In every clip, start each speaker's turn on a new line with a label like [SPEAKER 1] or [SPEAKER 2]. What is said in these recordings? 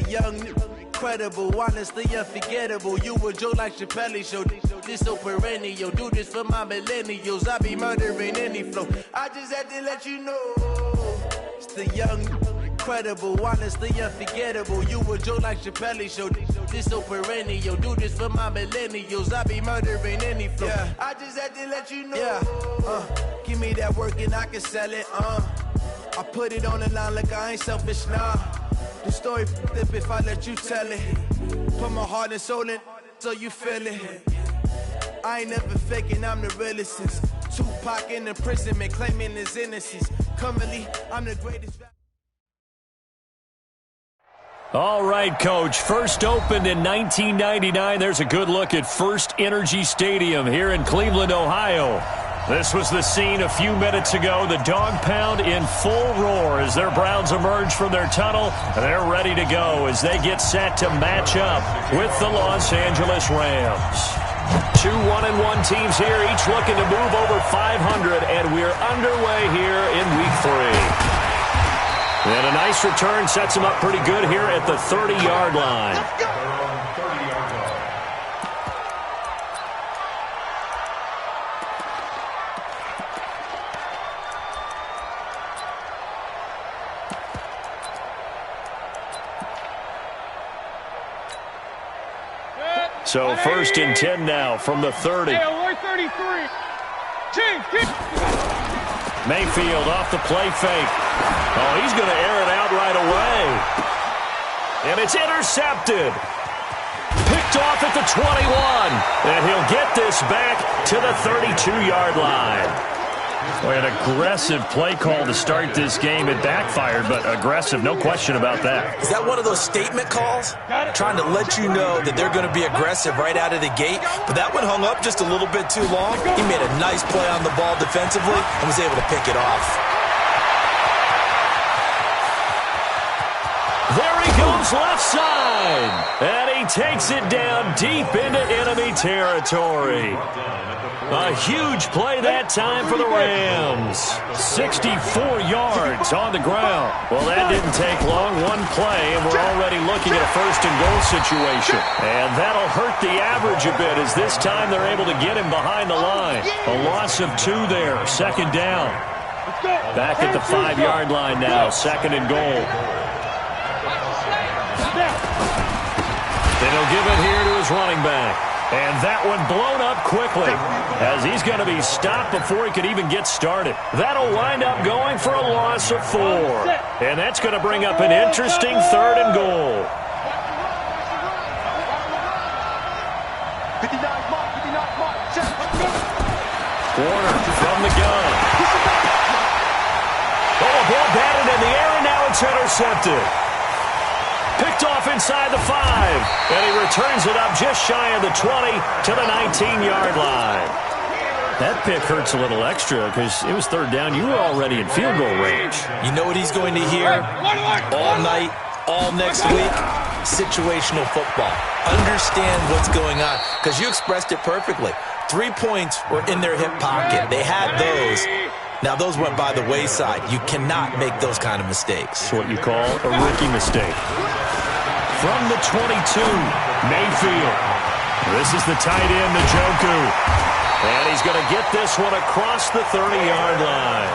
[SPEAKER 1] young, incredible, honestly unforgettable. You a joke like Chappelle Show. This so perennial. Do this for my millennials. I be murdering any flow. I just had to let you know. It's the young, incredible, honestly unforgettable. You a joke like Chappelle Show. This so perennial. Do this for my millennials. I be murdering any flow. Yeah. I just had to let you know. Yeah. Give me that work and I can sell it. I put it on the line like I ain't selfish, nah. The story flip if I let you tell it. Put my heart and soul in so you feel it. I ain't never faking, I'm the realest since Tupac in imprisonment, claiming his innocence. Currently, I'm the greatest.
[SPEAKER 2] All right, Coach. First opened in 1999. There's a good look at First Energy Stadium here in Cleveland, Ohio. This was the scene a few minutes ago. The dog pound in full roar as their Browns emerge from their tunnel. They're ready to go as they get set to match up with the Los Angeles Rams. 2 1-1 teams here, each looking to move over 500, and we're underway here in Week 3. And a nice return sets them up pretty good here at the 30-yard line. So first and 10 now from the 30. Mayfield off the play fake. Oh, he's going to air it out right away. And it's intercepted. Picked off at the 21. And he'll get this back to the 32-yard line. Boy, an aggressive play call to start this game. It backfired, but aggressive, no question about that.
[SPEAKER 3] Is that one of those statement calls? Trying to let you know that they're going to be aggressive right out of the gate, but that one hung up just a little bit too long. He made a nice play on the ball defensively and was able to pick it off.
[SPEAKER 2] There he goes left side, and he takes it down deep into enemy territory. A huge play that time for the Rams. 64 yards on the ground. Well, that didn't take long. One play, and we're already looking at a first-and-goal situation. And that'll hurt the average a bit as this time they're able to get him behind the line. A loss of 2 there. Second down. Back at the 5-yard line now. Second and goal. And he'll give it here to his running back. And that one blown up quickly as he's going to be stopped before he could even get started. That'll wind up going for a loss of 4. And that's going to bring up an interesting third and goal. Warner from the gun. Oh, ball batted in the air, and now it's intercepted. Picked off inside the 5, and he returns it up just shy of the 20 to the 19-yard line. That pick hurts a little extra because it was third down. You were already in field goal range.
[SPEAKER 3] You know what he's going to hear all night, all next week? Situational football. Understand what's going on because you expressed it perfectly. 3 points were in their hip pocket. They had those. Now, those went by the wayside. You cannot make those kind of mistakes.
[SPEAKER 2] It's what you call a rookie mistake. From the 22, Mayfield. This is the tight end, Njoku. And he's going to get this one across the 30-yard line.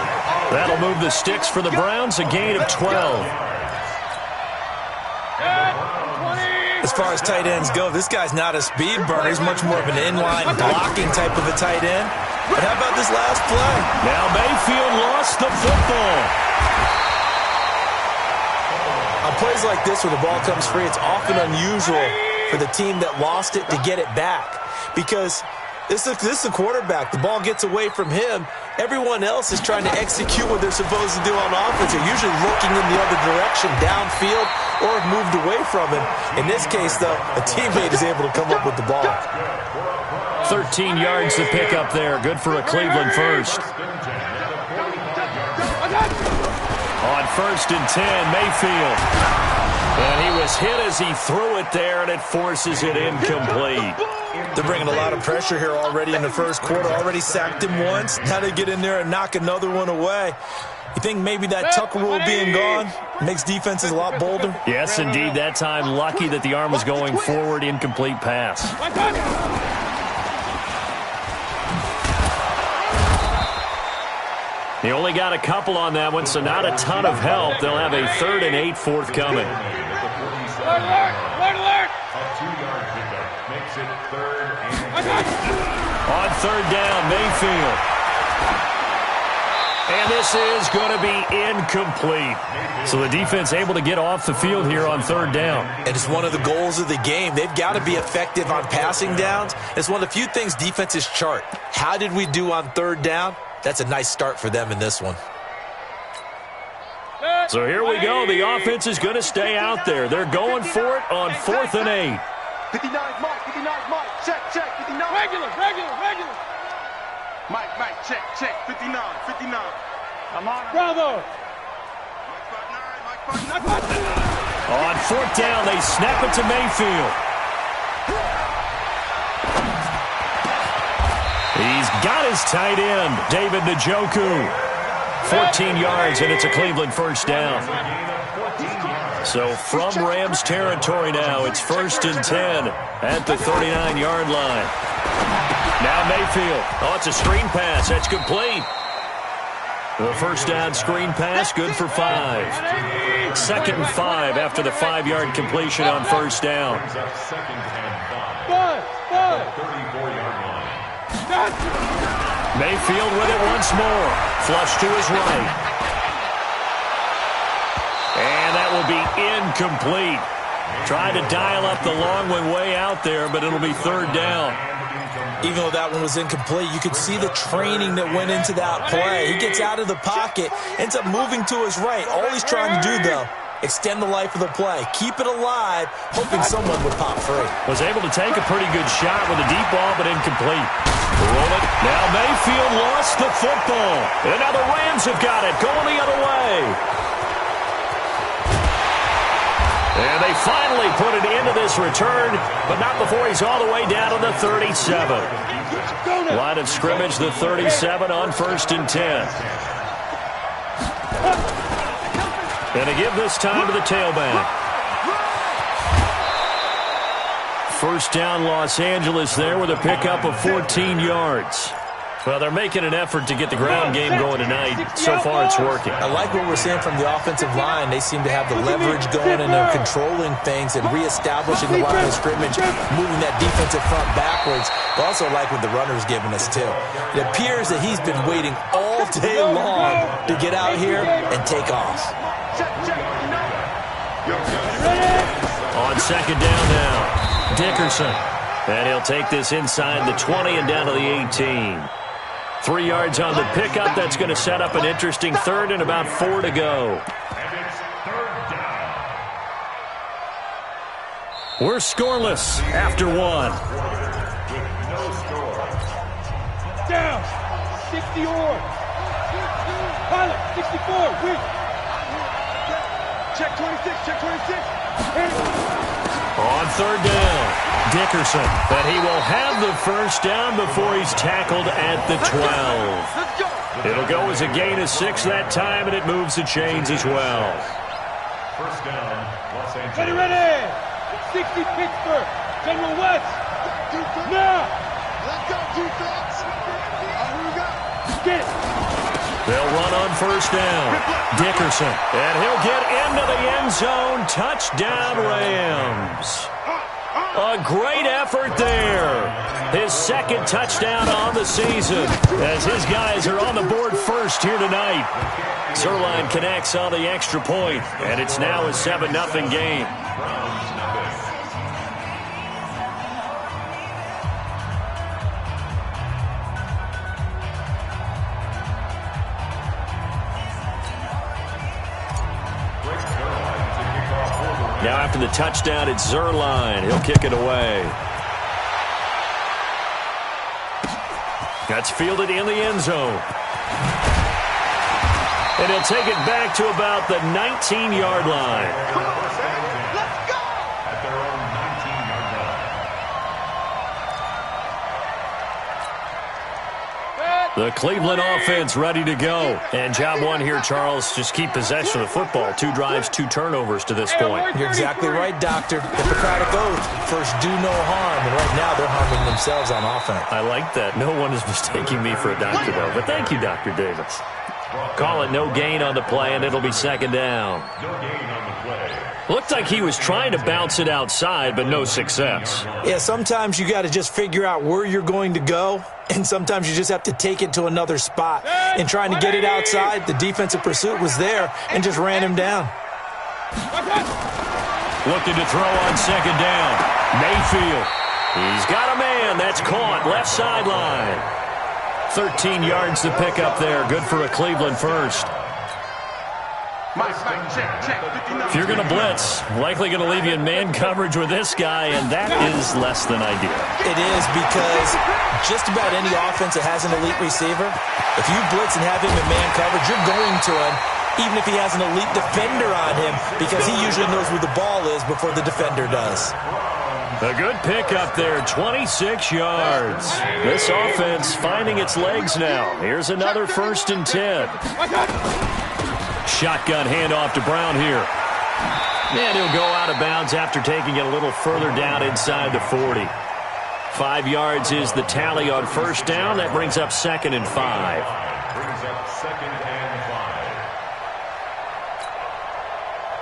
[SPEAKER 2] That'll move the sticks for the Browns, a gain of 12.
[SPEAKER 3] As far as tight ends go, this guy's not a speed burner. He's much more of an inline blocking type of a tight end. But how about this last play?
[SPEAKER 2] Now Mayfield lost the football.
[SPEAKER 3] On plays like this where the ball comes free, it's often unusual for the team that lost it to get it back. Because this is the quarterback. The ball gets away from him. Everyone else is trying to execute what they're supposed to do on offense. They're usually looking in the other direction, downfield, or have moved away from him. In this case, though, a teammate is able to come up with the ball.
[SPEAKER 2] 13 yards to pick up there. Good for a Cleveland first. On first and 10, Mayfield. And he was hit as he threw it there, and it forces it incomplete.
[SPEAKER 3] They're bringing a lot of pressure here already in the first quarter. Already sacked him once. Now they get in there and knock another one away. You think maybe that Tucker rule being gone makes defenses a lot bolder?
[SPEAKER 2] Yes, indeed. That time, lucky that the arm was going forward. Incomplete pass. He only got a couple on that one, so not a ton of help. They'll have a 3rd and 8 forthcoming. On 3rd down, Mayfield. And this is going to be incomplete. So the defense able to get off the field here on 3rd down.
[SPEAKER 3] And it's one of the goals of the game. They've got to be effective on passing downs. It's one of the few things defenses chart. How did we do on 3rd down? That's a nice start for them in this one.
[SPEAKER 2] So here we go. The offense is going to stay out there. They're going for it on 4th and 8.
[SPEAKER 4] 59, Mike, 59, Mike, check, 59. Regular. Mike, check, 59. I'm on it. Bravo.
[SPEAKER 2] On 4th down, they snap it to Mayfield. He's got his tight end, David Njoku. 14 yards, and it's a Cleveland first down. So from Rams territory now, it's 1st and 10 at the 39-yard line. Now Mayfield. Oh, it's a screen pass. That's complete. The first down screen pass, good for 5. 2nd and 5 after the 5-yard completion on 1st down. Mayfield with it once more. Flush to his right. And that will be incomplete. Tried to dial up the long one way out there, but it'll be 3rd down.
[SPEAKER 3] Even though that one was incomplete, you could see the training that went into that play. He gets out of the pocket, ends up moving to his right. All he's trying to do, though, extend the life of the play. Keep it alive, hoping someone would pop free.
[SPEAKER 2] Was able to take a pretty good shot with a deep ball, but incomplete. Roll it. Now Mayfield lost the football. And now the Rams have got it, going the other way. And they finally put it into this return, but not before he's all the way down to the 37. Line of scrimmage, the 37 on 1st and 10. And to give this time to the tailback. 1st down Los Angeles there with a pickup of 14 yards. Well, they're making an effort to get the ground game going tonight. So far, it's working.
[SPEAKER 3] I like what we're seeing from the offensive line. They seem to have the leverage going, and they're controlling things and reestablishing the line of scrimmage, moving that defensive front backwards. But also like what the runner's giving us, too. It appears that he's been waiting all day long to get out here and take off.
[SPEAKER 2] On 2nd down now, Dickerson. And he'll take this inside the 20 and down to the 18. 3 yards on the pickup. That's going to set up an interesting 3rd and about 4 to go. We're scoreless after 1.
[SPEAKER 4] Down. 60 or. Pilot, 64. Wait. Check 26. Check 26.
[SPEAKER 2] On 3rd down, Dickerson. But he will have the first down before he's tackled at the 12. It'll go as a gain of 6 that time, and it moves the chains as well.
[SPEAKER 4] First down, Los Angeles. Ready. 60 Pittsburgh. General West. Now. Let's go, defense. Here we go. Get it.
[SPEAKER 2] They'll run on 1st down. Dickerson. And he'll get into the end zone. Touchdown, Rams. A great effort there. His 2nd touchdown on the season as his guys are on the board first here tonight. Zuerlein connects on the extra point, and it's now a 7-0 game. Now after the touchdown, it's Zuerlein. He'll kick it away. That's fielded in the end zone. And he'll take it back to about the 19-yard line. The Cleveland offense ready to go. And job one here, Charles, just keep possession of the football. 2 drives, 2 turnovers to this point.
[SPEAKER 3] You're exactly right, Doctor. Hippocratic oath. First, do no harm. And right now, they're harming themselves on offense.
[SPEAKER 2] I like that. No one is mistaking me for a doctor, though. But thank you, Dr. Davis. Call it no gain on the play, and it'll be second down.
[SPEAKER 4] No gain on the play.
[SPEAKER 2] Looked like he was trying to bounce it outside, but no success.
[SPEAKER 3] Yeah, sometimes you got to just figure out where you're going to go, and sometimes you just have to take it to another spot. And trying to get it outside, the defensive pursuit was there and just ran him down.
[SPEAKER 2] Looking to throw on second down. Mayfield. He's got a man. That's caught. Left sideline. 13 yards to pick up there. Good for a Cleveland first. If you're going to blitz, likely going to leave you in man coverage with this guy, and that is less than ideal.
[SPEAKER 3] It is, because just about any offense that has an elite receiver, if you blitz and have him in man coverage, you're going to him, even if he has an elite defender on him, because he usually knows where the ball is before the defender does.
[SPEAKER 2] A good pickup there, 26 yards. This offense finding its legs now. Here's another 1st and 10. Shotgun handoff to Brown here. And he'll go out of bounds after taking it a little further down inside the 40. 5 yards is the tally on first down. That brings up 2nd and 5.
[SPEAKER 4] Brings up 2nd and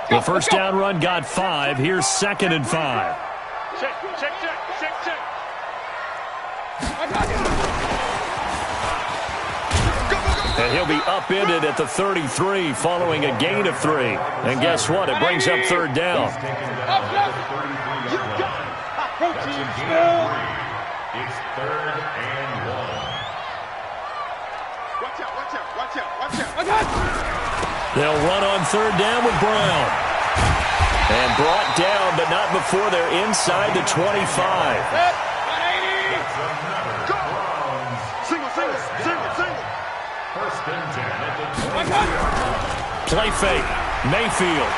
[SPEAKER 4] 5.
[SPEAKER 2] The first down run got 5. Here's 2nd and 5.
[SPEAKER 4] Check.
[SPEAKER 2] And he'll be upended at the 33 following a gain of 3. And guess what? It brings up 3rd down.
[SPEAKER 4] It's 3rd and 1.
[SPEAKER 5] Watch out.
[SPEAKER 2] They'll run on 3rd down with Brown. And brought down, but not before they're inside the 25.
[SPEAKER 4] First and 10 at the 20-yard line.
[SPEAKER 2] Play fake. Mayfield.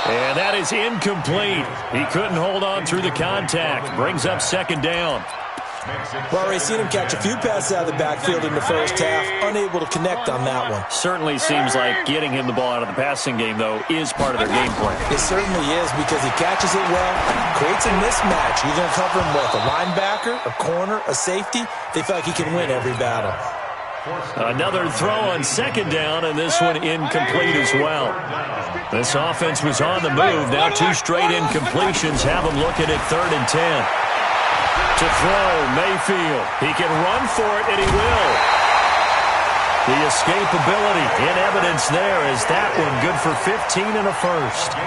[SPEAKER 2] And that is incomplete. He couldn't hold on through the contact. Brings up 2nd down.
[SPEAKER 3] Well, we've seen him catch a few passes out of the backfield in the first half, unable to connect on that one.
[SPEAKER 2] Certainly seems like getting him the ball out of the passing game, though, is part of their game plan.
[SPEAKER 3] It certainly is, because he catches it well, creates a mismatch. You're going to cover him with a linebacker, a corner, a safety. They feel like he can win every battle.
[SPEAKER 2] Another throw on 2nd down, and this one incomplete as well. This offense was on the move. Now 2 straight incompletions have them looking at 3rd and 10. To throw, Mayfield. He can run for it, and he will. The escapability in evidence there is that one good for 15 and a first.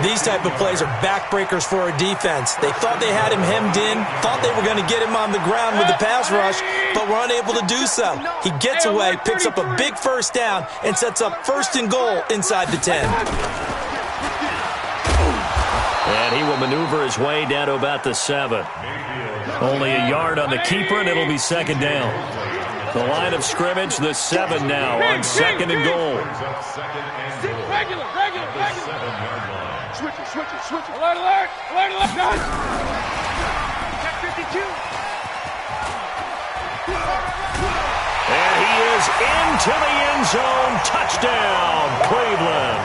[SPEAKER 3] These type of plays are backbreakers for a defense. They thought they had him hemmed in, thought they were going to get him on the ground with the pass rush, but were unable to do so. He gets away, picks up a big first down, and sets up 1st and goal inside the 10.
[SPEAKER 2] And he will maneuver his way down to about the 7. Only a yard on the keeper, and it'll be 2nd down. The line of scrimmage, the 7 now on 2nd and goal.
[SPEAKER 5] Regular. Switch it. Alert. Guys. Check 52.
[SPEAKER 2] And he is into the end zone. Touchdown, Cleveland.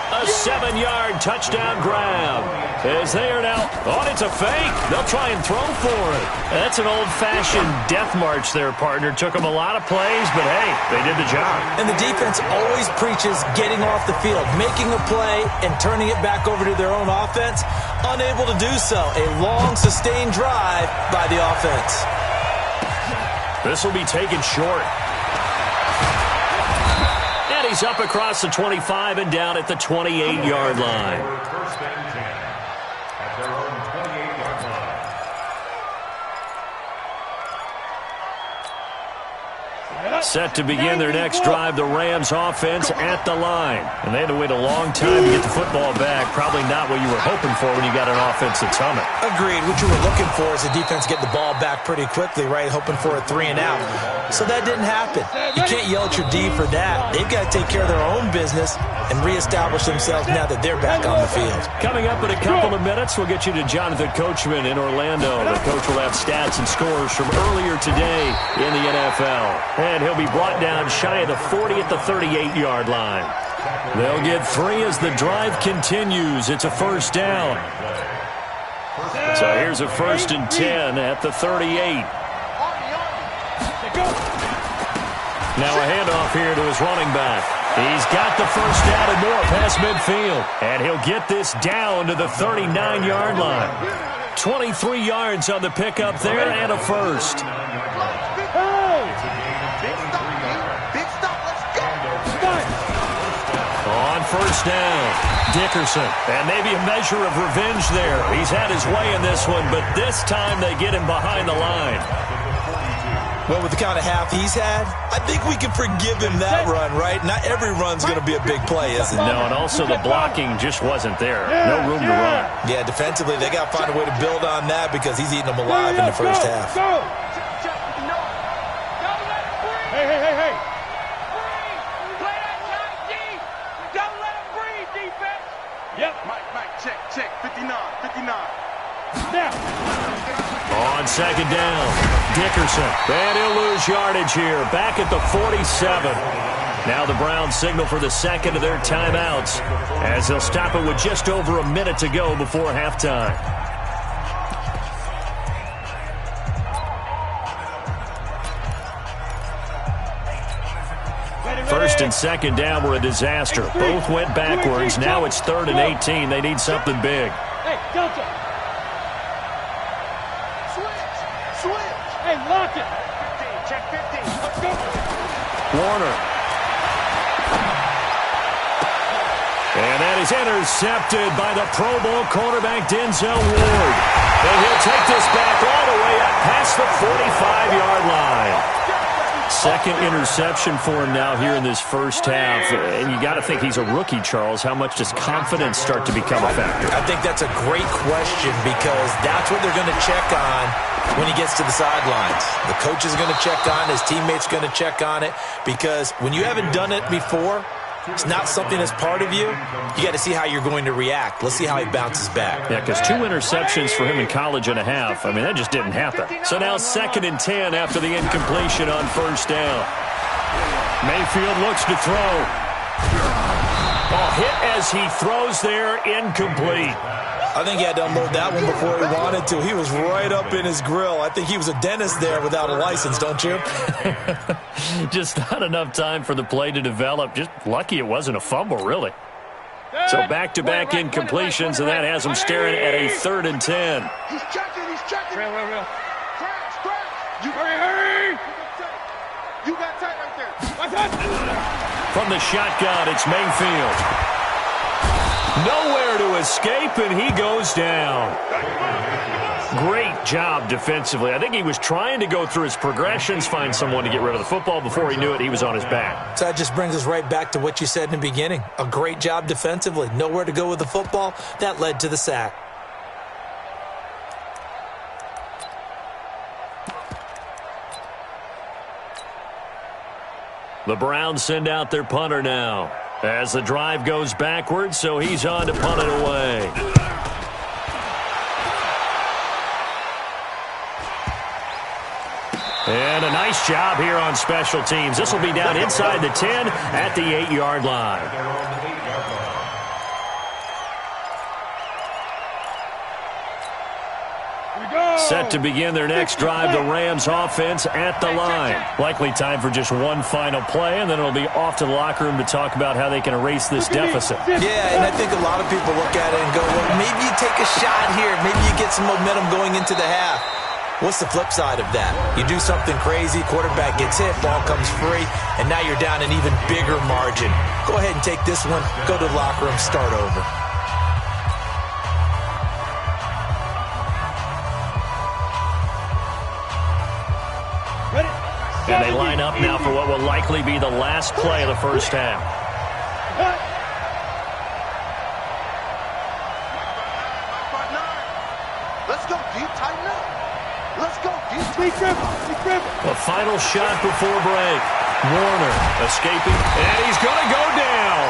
[SPEAKER 2] A 7-yard touchdown grab. As they are now, it's a fake. They'll try and throw for it. That's an old-fashioned death march there, partner. Took them a lot of plays, but hey, they did the job.
[SPEAKER 3] And the defense always preaches getting off the field, making a play, and turning it back over to their own offense. Unable to do so. A long, sustained drive by the offense.
[SPEAKER 2] This will be taken short. And he's up across the 25 and down at the 28-yard line.
[SPEAKER 4] First and 10 at their own 28-yard line.
[SPEAKER 2] Set to begin their next drive, the Rams offense at the line. And they had to wait a long time to get the football back. Probably not what you were hoping for when you got an offense that's humming.
[SPEAKER 3] Agreed. What you were looking for is the defense get the ball back pretty quickly, right? Hoping for a 3-and-out. So that didn't happen. You can't yell at your D for that. They've got to take care of their own business and reestablish themselves now that they're back on the field.
[SPEAKER 2] Coming up in a couple of minutes, we'll get you to Jonathan Coachman in Orlando. The coach will have stats and scores from earlier today in the NFL. And he'll be brought down shy of the 40 at the 38-yard line. They'll get 3 as the drive continues. It's a first down. So here's a 1st and 10 at the 38. Now a handoff here to his running back. He's got the first down and more past midfield. And he'll get this down to the 39-yard line. 23 yards on the pickup there and a first. On first down, Dickerson. And maybe a measure of revenge there. He's had his way in this one, but this time they get him behind the line.
[SPEAKER 3] Well, with the kind of half he's had, I think we can forgive him that run, right? Not every run's going to be a big play, is it?
[SPEAKER 2] No, and also the blocking just wasn't there. No room to run.
[SPEAKER 3] Yeah, defensively, they got to find a way to build on that because he's eating them alive in the first half.
[SPEAKER 5] Hey. Yep. Mike, check. 59. Now.
[SPEAKER 2] On second down, Dickerson. And he'll lose yardage here. Back at the 47. Now the Browns signal for the second of their timeouts as they'll stop it with just over a minute to go before halftime. First and second down were a disaster. Both went backwards. Now it's 3rd and 18. They need something big.
[SPEAKER 5] Hey, Delta. Switch. Hey, lock it. 15, check 15. Let's go.
[SPEAKER 2] Warner. And that is intercepted by the Pro Bowl cornerback Denzel Ward. And he'll take this back all the way up past the 45-yard line. Second interception for him now here in this first half. And you got to think he's a rookie, Charles. How much does confidence start to become a factor?
[SPEAKER 3] I think that's a great question because that's what they're going to check on when he gets to the sidelines. The coach is going to check on, his teammates going to check on it because when you haven't done it before, it's not something that's part of you. You got to see how you're going to react. Let's see how he bounces back.
[SPEAKER 2] Yeah, because 2 interceptions for him in college and a half. I mean, that just didn't happen. So now 2nd and 10 after the incompletion on first down. Mayfield looks to throw. Oh, hit as he throws there, incomplete.
[SPEAKER 3] I think he had to unload that one before he wanted to. He was right up in his grill. I think he was a dentist there without a license, don't you?
[SPEAKER 2] Just not enough time for the play to develop. Just lucky it wasn't a fumble, really. So back-to-back incompletions, and that has him staring at a 3rd and 10.
[SPEAKER 5] He's checking. Real. Crash. Hurry. You got tight right there.
[SPEAKER 2] From the shotgun, it's Mayfield. Nowhere to escape, and he goes down. Great job defensively. I think he was trying to go through his progressions, find someone to get rid of the football. Before he knew it, he was on his back.
[SPEAKER 3] So that just brings us right back to what you said in the beginning. A great job defensively. Nowhere to go with the football. That led to the sack.
[SPEAKER 2] The Browns send out their punter now as the drive goes backwards, so he's on to punt it away. And a nice job here on special teams. This will be down inside the 10 at the 8-yard line. Set to begin their next drive, the Rams offense at the line. Likely time for just one final play, and then it'll be off to the locker room to talk about how they can erase this deficit.
[SPEAKER 3] Yeah, and I think a lot of people look at it and go, well, maybe you take a shot here. Maybe you get some momentum going into the half. What's the flip side of that? You do something crazy, quarterback gets hit, ball comes free, and now you're down an even bigger margin. Go ahead and take this one, go to the locker room, start over.
[SPEAKER 2] And they line up now for what will likely be the last play of the first half.
[SPEAKER 5] Let's go deep, tighten up. Let's go deep.
[SPEAKER 2] The final shot before break. Warner escaping, and he's going to go down.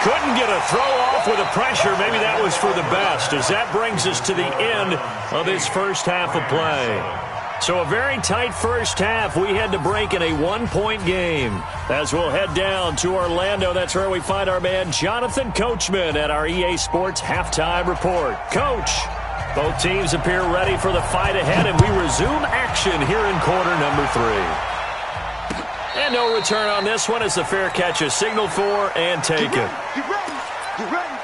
[SPEAKER 2] Couldn't get a throw off with the pressure. Maybe that was for the best, as that brings us to the end of this first half of play. So a very tight first half. We had to break in a one-point game. As we'll head down to Orlando, that's where we find our man Jonathan Coachman at our EA Sports Halftime Report. Coach, both teams appear ready for the fight ahead, and we resume action here in quarter number 3. And no return on this one as the fair catch is signaled for and taken.
[SPEAKER 5] You ready? You ready?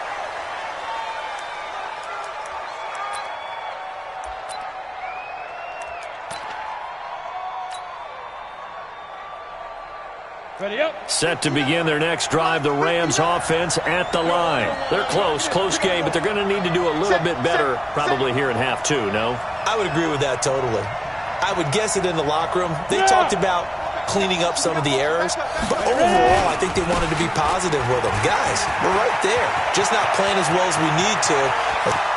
[SPEAKER 4] Ready up.
[SPEAKER 2] Set to begin their next drive, the Rams offense at the line. They're close game, but they're going to need to do a little bit better probably here in half 2, no?
[SPEAKER 3] I would agree with that totally. I would guess it in the locker room. They talked about cleaning up some of the errors, but overall, I think they wanted to be positive with them. Guys, we're right there. Just not playing as well as we need to.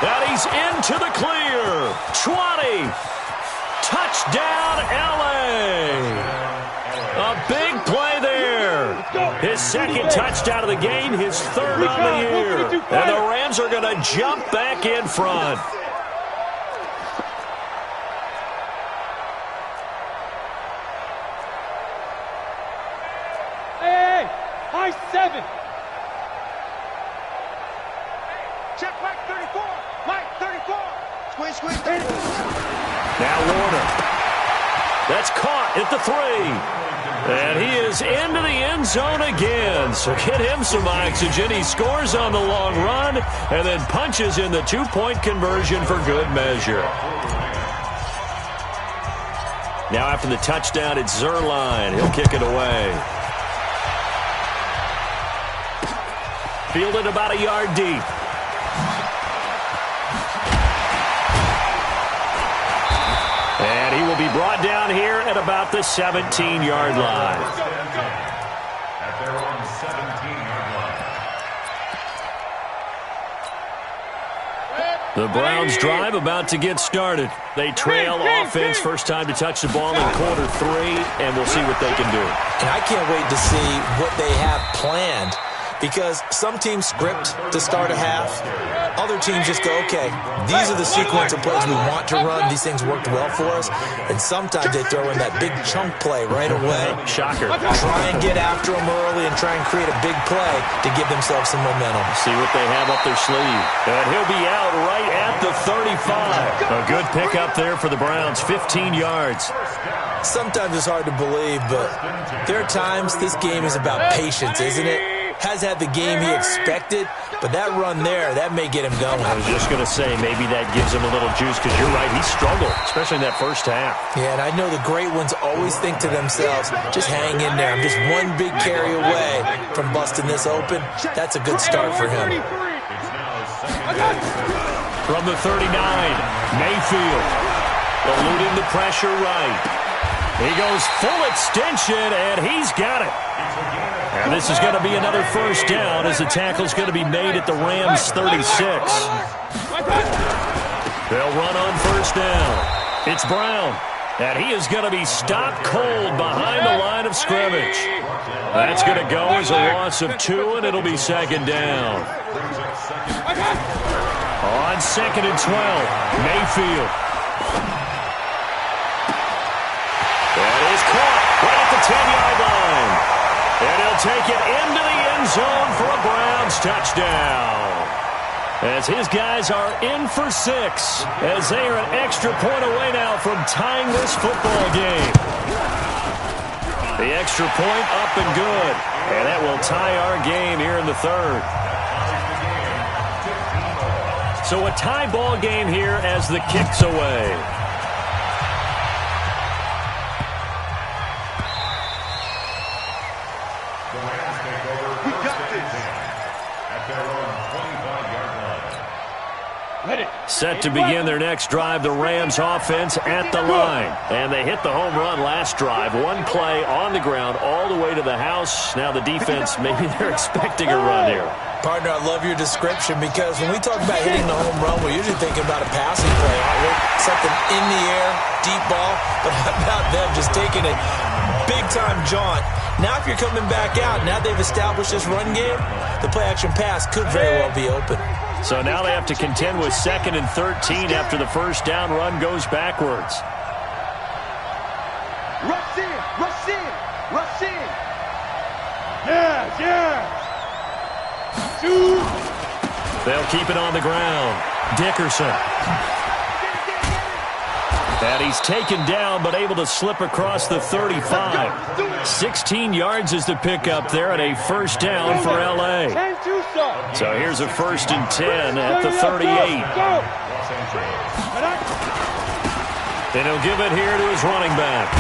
[SPEAKER 2] And he's into the clear. 20. Touchdown, L.A. A big play there. His second touchdown of the game, his third on the year. And the Rams are going to jump back in front.
[SPEAKER 4] High 7.
[SPEAKER 5] Check Mike 34. Mike 34. Squeeze.
[SPEAKER 2] Now Warner. That's caught at the 3. And he is into the end zone again. So get him some oxygen. He scores on the long run and then punches in the 2-point conversion for good measure. Now after the touchdown, it's Zuerlein. He'll kick it away. Fielded about a yard deep. And he will be brought down here at about the 17-yard line.
[SPEAKER 4] At their own 17-yard line.
[SPEAKER 2] The Browns drive about to get started. They trail offense, first time to touch the ball in quarter 3, and we'll see what they can do.
[SPEAKER 3] And I can't wait to see what they have planned, because some teams script to start a half. Other teams just go, okay, these are the sequence of plays we want to run. These things worked well for us. And sometimes they throw in that big chunk play right away.
[SPEAKER 2] Shocker.
[SPEAKER 3] Try and get after them early and try and create a big play to give themselves some momentum.
[SPEAKER 2] See what they have up their sleeve. And he'll be out right at the 35. A good pickup there for the Browns, 15 yards.
[SPEAKER 3] Sometimes it's hard to believe, but there are times this game is about patience, isn't it? Has had the game he expected, but that run there, that may get him going.
[SPEAKER 2] I was just going to say, maybe that gives him a little juice, because you're right, he struggled, especially in that first half.
[SPEAKER 3] Yeah, and I know the great ones always think to themselves, just hang in there. I'm just one big carry away from busting this open. That's a good start for him.
[SPEAKER 2] From the 39, Mayfield eluding the pressure right. He goes full extension, and he's got it. And this is going to be another first down, as the tackle's going to be made at the Rams' 36. They'll run on first down. It's Brown, and he is going to be stopped cold behind the line of scrimmage. That's going to go as a loss of 2, and it'll be second down. On 2nd and 12, Mayfield. That is caught right at the 10-yard line. And he'll take it into the end zone for a Browns touchdown. As his guys are in for 6, as they are an extra point away now from tying this football game. The extra point up and good. And that will tie our game here in the 3rd. So a tie ball game here as the kick's away.
[SPEAKER 4] Ready.
[SPEAKER 2] Set to begin their next drive, the Rams offense at the line. And they hit the home run last drive. One play on the ground all the way to the house. Now the defense, maybe they're expecting a run here.
[SPEAKER 3] Partner, I love your description because when we talk about hitting the home run, we're usually thinking about a passing play, aren't we? Something in the air, deep ball. But how about them just taking a big-time jaunt? Now if you're coming back out, now they've established this run game, the play-action pass could very well be open.
[SPEAKER 2] So now they have to contend with 2nd and 13 after the first down run goes backwards.
[SPEAKER 5] Rush in, rush in, rush in.
[SPEAKER 4] Yes, yes. Shoot.
[SPEAKER 2] They'll keep it on the ground. Dickerson. And he's taken down but able to slip across the 35. 16 yards is the pickup there and a first down for L.A. So here's a 1st and 10 at the 38. And he'll give it here to his running back.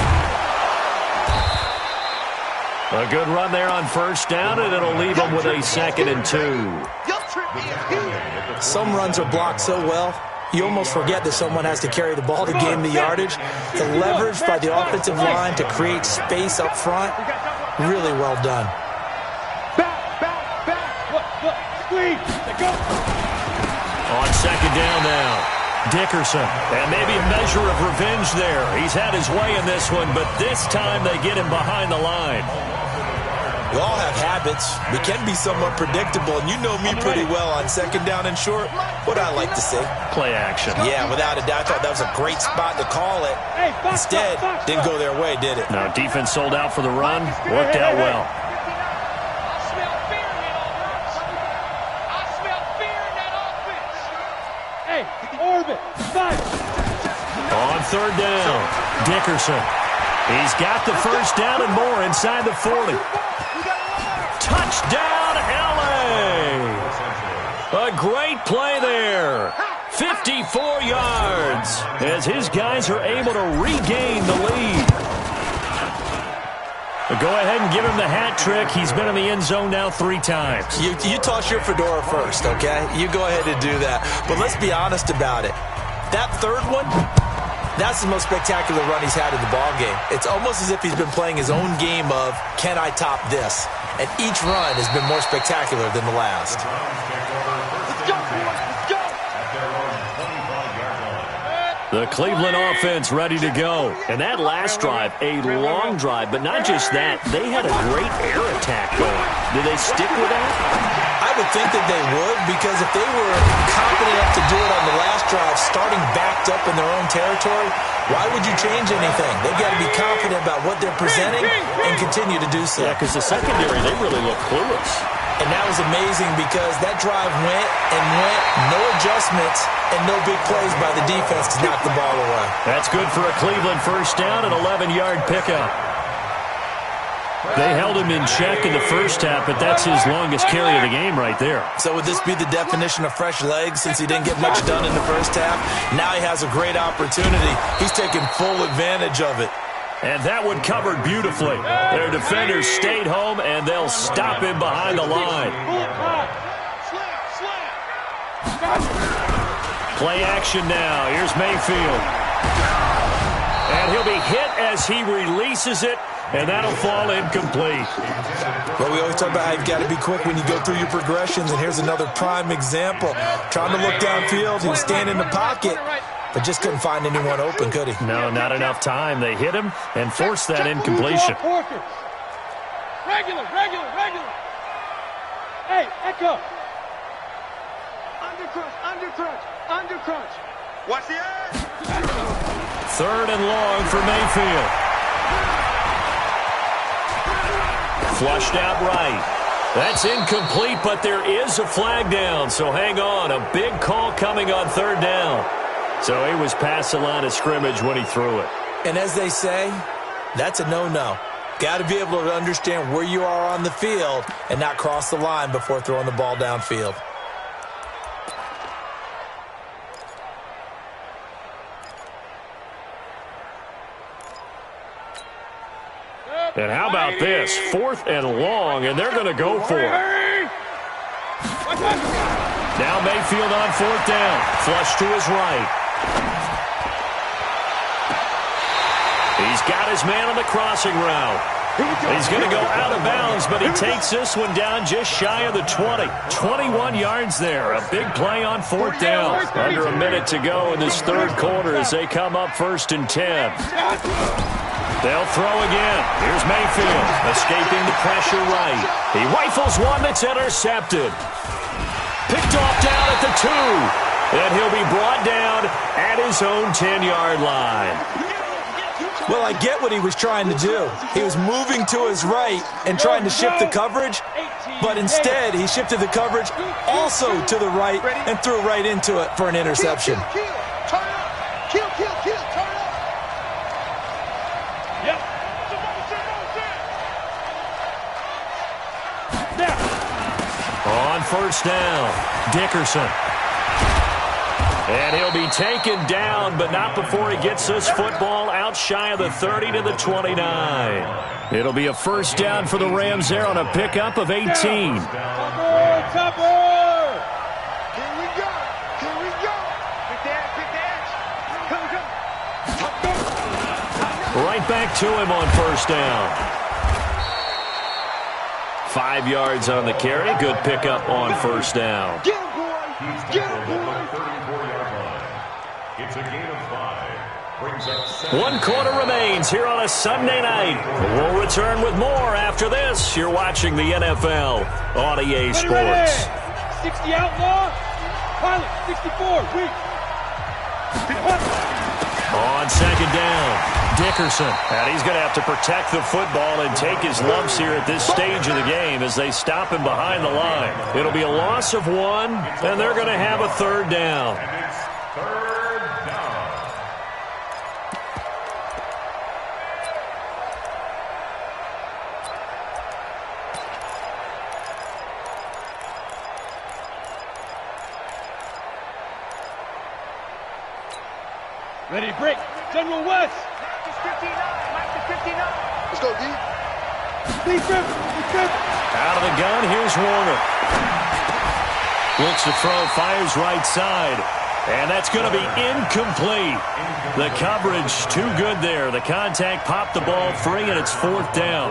[SPEAKER 2] A good run there on first down, and it'll leave him with a 2nd and 2.
[SPEAKER 3] Some runs are blocked so well, you almost forget that someone has to carry the ball to gain the yardage. The leverage by the offensive line to create space up front, really well done.
[SPEAKER 2] On 2nd down now, Dickerson. And maybe a measure of revenge there. He's had his way in this one, but this time they get him behind the line.
[SPEAKER 3] We all have habits. We can be somewhat predictable, and you know me pretty well on 2nd down and short. What I like to see.
[SPEAKER 2] Play action.
[SPEAKER 3] Yeah, without a doubt. I thought that was a great spot to call it. Instead, didn't go their way, did it?
[SPEAKER 2] Now, defense sold out for the run. Worked out well. On 3rd down, Dickerson. He's got the first down and more inside the 40. Touchdown, L.A. A great play there. 54 yards as his guys are able to regain the lead. But go ahead and give him the hat trick. He's been in the end zone now 3 times.
[SPEAKER 3] You toss your fedora first, okay? You go ahead and do that. But let's be honest about it. That 3rd one, that's the most spectacular run he's had in the ballgame. It's almost as if he's been playing his own game of, can I top this? And each run has been more spectacular than the last.
[SPEAKER 2] The Cleveland offense ready to go. And that last drive, a long drive, but not just that. They had a great air attack going. Did they stick with that?
[SPEAKER 3] I would think that they would, because if they were confident enough to do it on the last drive, starting backed up in their own territory, why would you change anything? They've got to be confident about what they're presenting and continue to do so.
[SPEAKER 2] Yeah, because the secondary, they really look clueless.
[SPEAKER 3] And that was amazing because that drive went and went, no adjustments, and no big plays by the defense to knock the ball away.
[SPEAKER 2] That's good for a Cleveland first down, an 11-yard pickup. They held him in check in the first half, but that's his longest carry of the game right there.
[SPEAKER 3] So would this be the definition of fresh legs since he didn't get much done in the first half? Now he has a great opportunity. He's taking full advantage of it.
[SPEAKER 2] And that one covered beautifully. Their defenders stayed home, and they'll stop him behind the line. Play action now. Here's Mayfield. And he'll be hit as he releases it, and that'll fall incomplete.
[SPEAKER 3] Well, we always talk about how you've got to be quick when you go through your progressions, and here's another prime example. Trying to look downfield, he was standing in the pocket, but just couldn't find anyone open, could he?
[SPEAKER 2] No, not enough time. They hit him and forced that incompletion.
[SPEAKER 4] Regular. Hey, Echo. Undercrunch.
[SPEAKER 5] Watch the edge.
[SPEAKER 2] 3rd and long for Mayfield. Flushed out right. That's incomplete, but there is a flag down, so hang on. A big call coming on 3rd down. So he was past the line of scrimmage when he threw it.
[SPEAKER 3] And as they say, that's a no-no. Got to be able to understand where you are on the field and not cross the line before throwing the ball downfield.
[SPEAKER 2] And how about this? 4th and long, and they're going to go for it. Now Mayfield on fourth down. Flush to his right. He's got his man on the crossing route. He's going to go out of bounds, but he takes this one down just shy of the 20. 21 yards there. A big play on fourth down. Under a minute to go in this third quarter as they come up 1st and 10. They'll throw again. Here's Mayfield, escaping the pressure right. He rifles one that's intercepted. Picked off down at the 2. And he'll be brought down at his own 10-yard line.
[SPEAKER 3] Well, I get what he was trying to do. He was moving to his right and trying to shift the coverage, but instead he shifted the coverage also to the right and threw right into it for an interception.
[SPEAKER 5] Kill. Turn up. Kill. Turn up.
[SPEAKER 4] Yep.
[SPEAKER 2] On first down, Dickerson. And he'll be taken down, but not before he gets this football out shy of the 30 to the 29. It'll be a first down for the Rams there on a pickup of 18.
[SPEAKER 5] Here we go. Big dash. Come.
[SPEAKER 2] Right back to him on first down. 5 yards on the carry. Good pickup on first down.
[SPEAKER 5] Get him, boy.
[SPEAKER 4] It's a gain of 5. Brings up 7.
[SPEAKER 2] 1 quarter remains here on a Sunday night. We'll return with more after this. You're watching the NFL on EA Sports.
[SPEAKER 4] 60 outlaw. Pilot, 64. Weak.
[SPEAKER 2] On second down, Dickerson. And he's going to have to protect the football and take his lumps here at this stage of the game as they stop him behind the line. It'll be a loss of 1, and they're going to have a third down.
[SPEAKER 4] And it's third down.
[SPEAKER 5] Ready to break. General West. Mike is 59. Let's go, D.
[SPEAKER 2] Out of the gun, here's Warner. Looks to throw, fires right side. And that's going to be incomplete. The coverage too good there. The contact popped the ball free, and it's fourth down.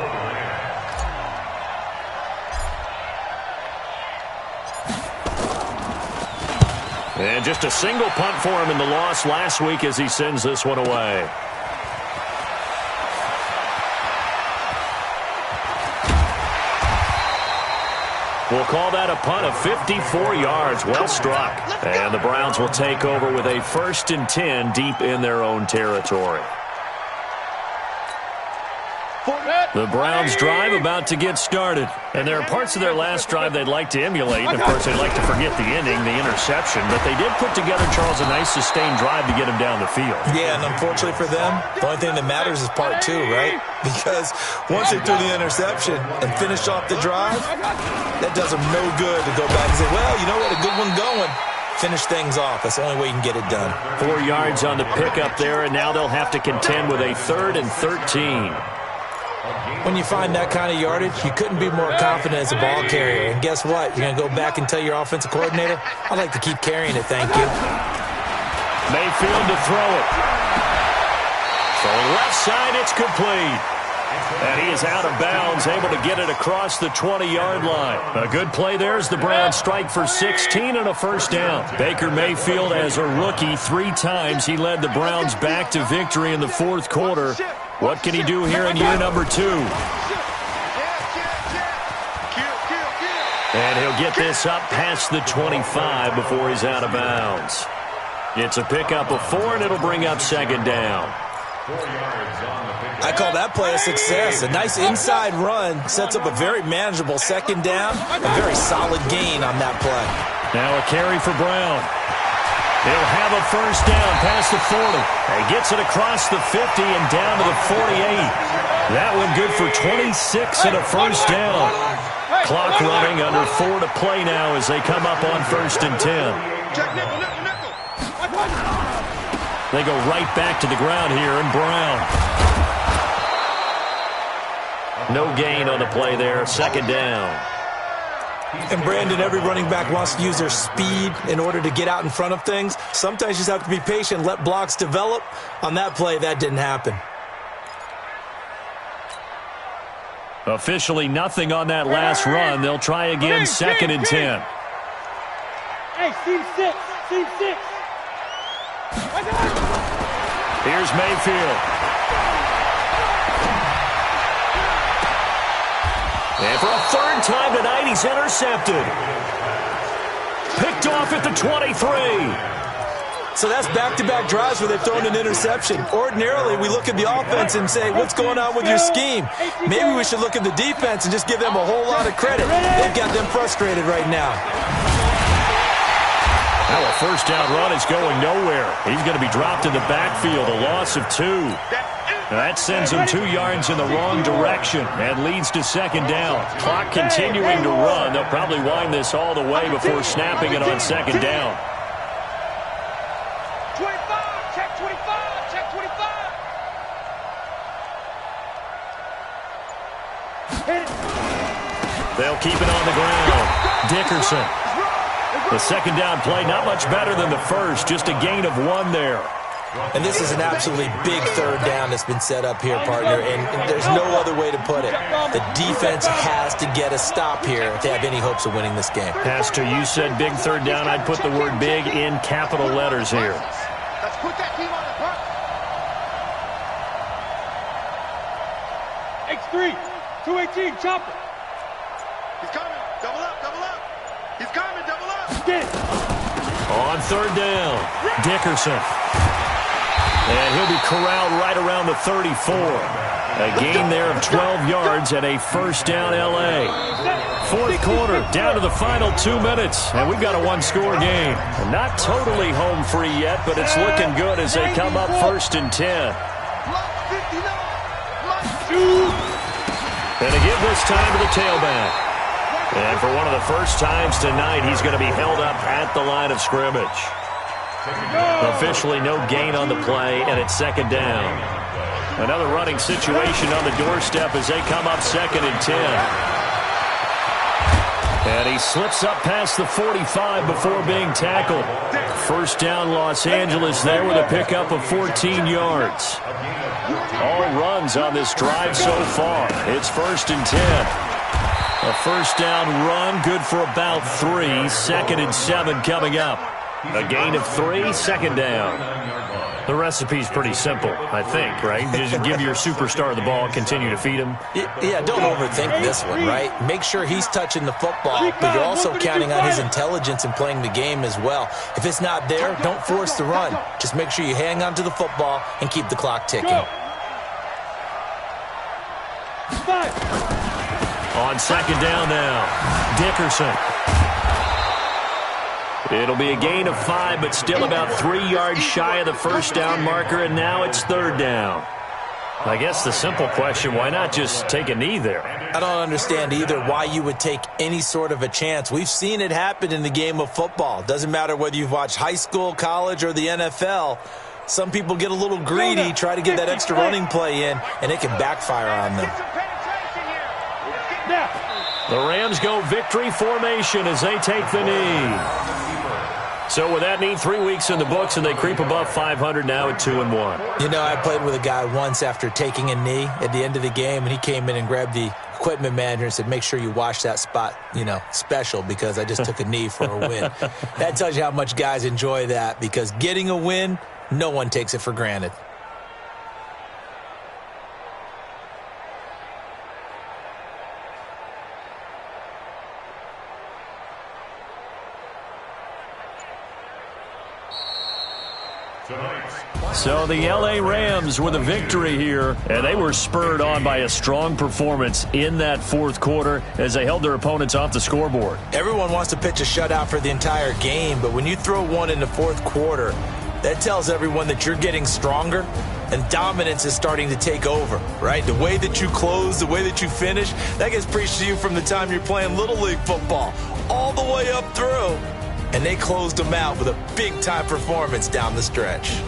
[SPEAKER 2] And just a single punt for him in the loss last week as he sends this one away. We'll call that a punt of 54 yards. Well struck. And the Browns will take over with a 1st and 10 deep in their own territory. The Browns drive about to get started. And there are parts of their last drive they'd like to emulate. And, of course, they'd like to forget the ending, the interception. But they did put together, Charles, a nice sustained drive to get him down the field.
[SPEAKER 3] Yeah, and unfortunately for them, the only thing that matters is part 2, right? Because once they threw the interception and finished off the drive, that does them no good to go back and say, well, you know what, a good one going. Finish things off. That's the only way you can get it done.
[SPEAKER 2] 4 yards on the pickup there, and now they'll have to contend with a 3rd and 13.
[SPEAKER 3] When you find that kind of yardage, you couldn't be more confident as a ball carrier. And guess what? You're going to go back and tell your offensive coordinator, I'd like to keep carrying it, thank you.
[SPEAKER 2] Mayfield to throw it. Throwing left side, it's complete. And he is out of bounds, able to get it across the 20-yard line. A good play there as the Browns strike for 16 and a first down. Baker Mayfield, as a rookie, 3 times he led the Browns back to victory in the fourth quarter. What can he do here in year number 2? And he'll get this up past the 25 before he's out of bounds. It's a pickup of 4, and it'll bring up second down.
[SPEAKER 4] 4 yards on the pickup.
[SPEAKER 3] I call that play a success. A nice inside run sets up a very manageable second down. A very solid gain on that play.
[SPEAKER 2] Now a carry for Brown. He'll have a first down past the 40. He gets it across the 50 and down to the 48. That one good for 26 and a first down. Clock running, under 4 to play now as they come up on 1st and 10. They go right back to the ground here, and Brown. No gain on the play there, second down.
[SPEAKER 3] And Brandon, every running back wants to use their speed in order to get out in front of things. Sometimes you just have to be patient, let blocks develop. On that play, that didn't happen.
[SPEAKER 2] Officially nothing on that last run. They'll try again, 2nd and 10.
[SPEAKER 5] Hey, seam 6. Seam 6.
[SPEAKER 2] Here's Mayfield. And for a 3rd time tonight, he's intercepted. Picked off at the 23.
[SPEAKER 3] So that's back-to-back drives where they've thrown an interception. Ordinarily, we look at the offense and say, what's going on with your scheme? Maybe we should look at the defense and just give them a whole lot of credit. They've got them frustrated right now.
[SPEAKER 2] Now a 1st down run is going nowhere. He's going to be dropped in the backfield, a loss of 2. That sends him 2 yards in the wrong direction and leads to 2nd down. Clock continuing to run. They'll probably wind this all the way before snapping it on 2nd down.
[SPEAKER 5] 25, check 25, check 25.
[SPEAKER 2] They'll keep it on the ground. Dickerson. The 2nd down play, not much better than the first, just a gain of 1 there.
[SPEAKER 3] And this is an absolutely big 3rd down that's been set up here, partner, and there's no other way to put it. The defense has to get a stop here if they have any hopes of winning this game.
[SPEAKER 2] Pastor, you said big 3rd down. I'd put the word big in capital letters here.
[SPEAKER 4] Let's put that team on the front.
[SPEAKER 5] X3, 218, chopper.
[SPEAKER 4] He's coming. Double up, double up. He's coming, double up.
[SPEAKER 5] Get it.
[SPEAKER 2] On 3rd down, Dickerson. And he'll be corralled right around the 34. A gain there of 12 yards and a 1st down L.A. 4th quarter, down to the final 2 minutes, and we've got a 1-score game. Not totally home free yet, but it's looking good as they come up 1st and 10. And to give this time to the tailback. And for one of the first times tonight, he's going to be held up at the line of scrimmage. Officially no gain on the play, and it's 2nd down. Another running situation on the doorstep as they come up 2nd and 10. And he slips up past the 45 before being tackled. 1st down Los Angeles there with a pickup of 14 yards. All runs on this drive so far. It's 1st and 10. A 1st down run, good for about 3. 2nd and 7 coming up. A gain of 3, 2nd down. The recipe's pretty simple, I think, right? Just give your superstar the ball, continue to feed him.
[SPEAKER 3] Yeah, don't overthink this one, right? Make sure he's touching the football, but you're also counting on his intelligence in playing the game as well. If it's not there, don't force the run. Just make sure you hang on to the football and keep the clock ticking.
[SPEAKER 2] On 2nd down now, Dickerson. It'll be a gain of 5, but still about 3 yards shy of the 1st down marker, and now it's 3rd down. I guess the simple question, why not just take a knee there?
[SPEAKER 3] I don't understand either why you would take any sort of a chance. We've seen it happen in the game of football. Doesn't matter whether you've watched high school, college, or the NFL. Some people get a little greedy, try to get that extra running play in, and it can backfire on them.
[SPEAKER 2] The Rams go victory formation as they take the knee. So with that knee, 3 weeks in the books, and they creep above 500 now at 2-1.
[SPEAKER 3] You know, I played with a guy once after taking a knee at the end of the game, and he came in and grabbed the equipment manager and said, make sure you wash that spot, you know, special, because I just took a knee for a win. That tells you how much guys enjoy that, because getting a win, no one takes it for granted.
[SPEAKER 2] So the L.A. Rams with a victory here, and they were spurred on by a strong performance in that 4th quarter as they held their opponents off the scoreboard.
[SPEAKER 3] Everyone wants to pitch a shutout for the entire game, but when you throw one in the 4th quarter, that tells everyone that you're getting stronger and dominance is starting to take over, right? The way that you close, the way that you finish, that gets preached to you from the time you're playing Little League football all the way up through. And they closed them out with a big-time performance down the stretch.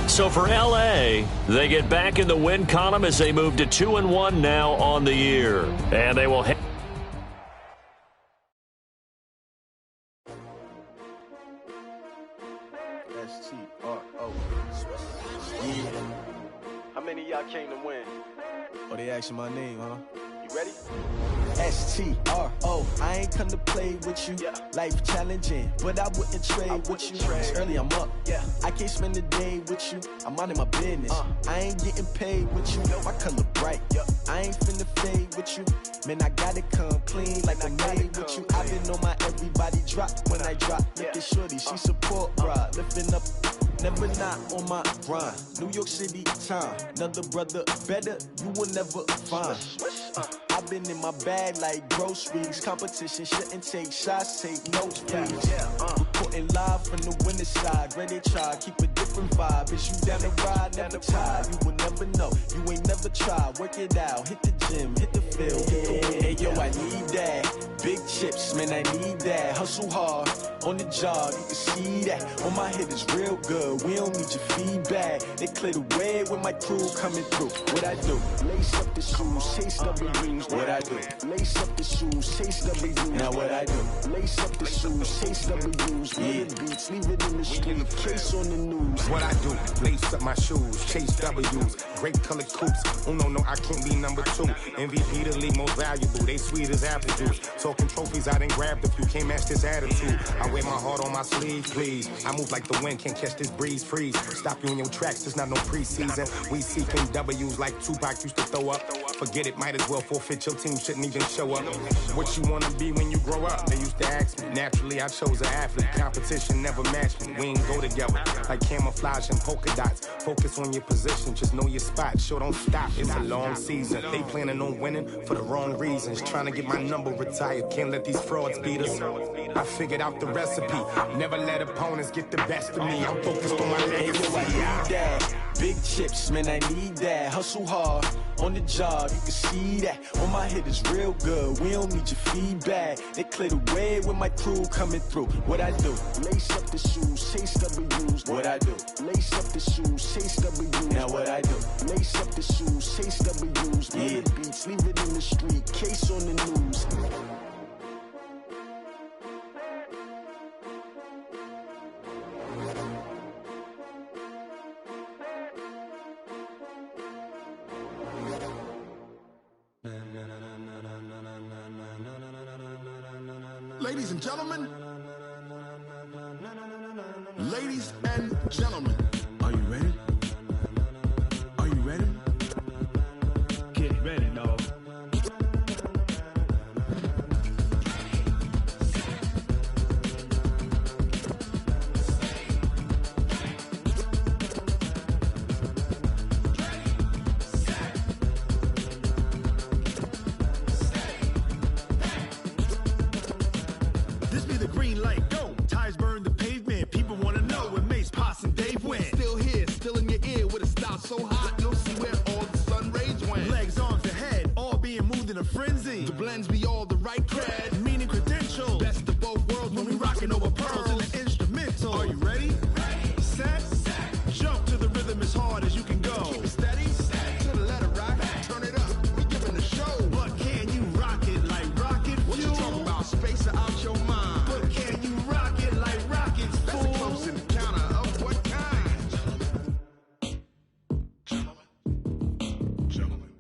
[SPEAKER 2] So for L.A., they get back in the win column as they move to 2-1 now on the year. And they will
[SPEAKER 1] S-T-R-O. Yeah. How many of y'all came to win? Oh, they asking my name, huh? You ready? S-T-R-O. I ain't come to play with you. Yeah. Life challenging, but I wouldn't trade with you. It's early, I'm up. Yeah. I can't spend the day with you. I'm minding my business. I ain't getting paid with you. My color bright. I ain't finna fade with you. Man, I gotta come clean like I made with you. I've been on my everybody drop when I drop. Look at shorty, she support ride. Lifting up, never not on my grind. New York City time. Another brother better, you will never find. I've been in my bag like groceries. Competition shouldn't take shots, take notes, please. Reporting live from the winter side. Ready to try, keep a different vibe. Is you down the ride, never tired. You will never know, you ain't never tried. Work it out, hit the gym, hit the field. Hey yo, I need that. Big chips, man, I need that. Hustle hard, on the job, you can see that. On my head is real good, we don't need your feedback. They clear the way with my crew coming through. What I do? Lace up the shoes, chase W's. What I do? Lace up the shoes, chase W's. Now what I do? Lace up the shoes, chase W's. Yeah. Beats, leave it in the street, case on the news.
[SPEAKER 6] What I do? Lace up my shoes, chase W's. Great colored coops. Oh no, I can't be number 2. MVP the league most valuable. They sweet as apple juice. Talking trophies, I done grabbed a few. Can't match this attitude. I wear my heart on my sleeve, please. I move like the wind, can't catch this breeze, freeze. Stop you in your tracks, there's not no preseason. We seeking W's like Tupac used to throw up. Forget it, might as well forfeit. Your team shouldn't even show up. What you wanna be when you grow up? They used to ask me. Naturally, I chose an athlete. Competition never matched me. We ain't go together like camouflage and polka dots. Focus on your position, just know your spot. Sure, don't stop. It's a long season. They planning on winning for the wrong reasons. Trying to get my number retired. Can't let these frauds beat us. I figured out the recipe. Never let opponents get the best of me. I'm focused on my legacy.
[SPEAKER 1] Big chips, man, I need that. Hustle hard, on the job, you can see that. On my head is real good, we don't need your feedback. They clear the way with my crew coming through. What I do? Lace up the shoes, chase W's. What I do? Lace up the shoes, chase W's. Now what I do? Lace up the shoes, chase W's. Yeah. Beats, leave it in the street, case on the news.
[SPEAKER 7] Ladies and gentlemen, ladies and gentlemen, are you ready? Are you ready?
[SPEAKER 5] Get ready, dog.
[SPEAKER 7] So hot, you'll see where all the sun rays went.
[SPEAKER 8] Legs, arms, the head, all being moved in a frenzy.
[SPEAKER 7] The blends be all the right cred,
[SPEAKER 8] meaning credentials.
[SPEAKER 7] Best of both worlds when we rockin' over pearls
[SPEAKER 8] in the instrumental.
[SPEAKER 7] Are you ready?
[SPEAKER 8] Ready. Set. Jump to the rhythm as hard as you can go.
[SPEAKER 7] Keep it steady. To the letter right. Turn it up. We giving the show.
[SPEAKER 8] But can you rock it like rocket fuel?
[SPEAKER 7] What you talking about? Space or out your mind?
[SPEAKER 8] But can you rock it like rockets, fool?
[SPEAKER 7] That's a close encounter of what kind?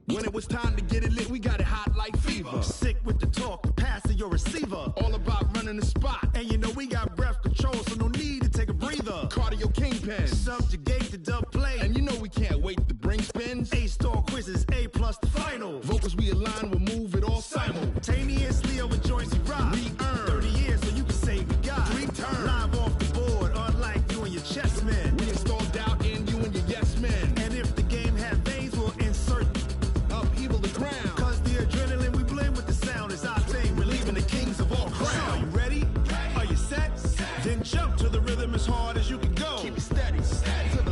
[SPEAKER 7] When it was time to get it lit, we got it hot like fever.
[SPEAKER 8] Sick with the talk, passing your receiver.
[SPEAKER 7] All about running the spot.
[SPEAKER 8] And you know we got breath control, so no need to take a breather.
[SPEAKER 7] Cardio kingpin.
[SPEAKER 8] Subjugate the dub play.
[SPEAKER 7] And you know we can't wait to bring spins.
[SPEAKER 8] A-star quizzes, A+ the final.
[SPEAKER 7] Vocals we align, we'll move it all
[SPEAKER 8] simultaneously over joints we rock.
[SPEAKER 7] We earn
[SPEAKER 8] 30 years so you can say we got
[SPEAKER 7] 3 turns.
[SPEAKER 8] Live off the board, unlike you and your chess men.
[SPEAKER 7] We install doubt in you and your yes men.
[SPEAKER 8] And if the game had veins, we'll insert
[SPEAKER 7] upheaval the ground.
[SPEAKER 8] Cause the adrenaline we blend with the sound is our thing. We're leaving the kings of all crowns. Are you ready? Are you set? Then jump to the rhythm as hard as you can go.
[SPEAKER 7] Keep it steady. To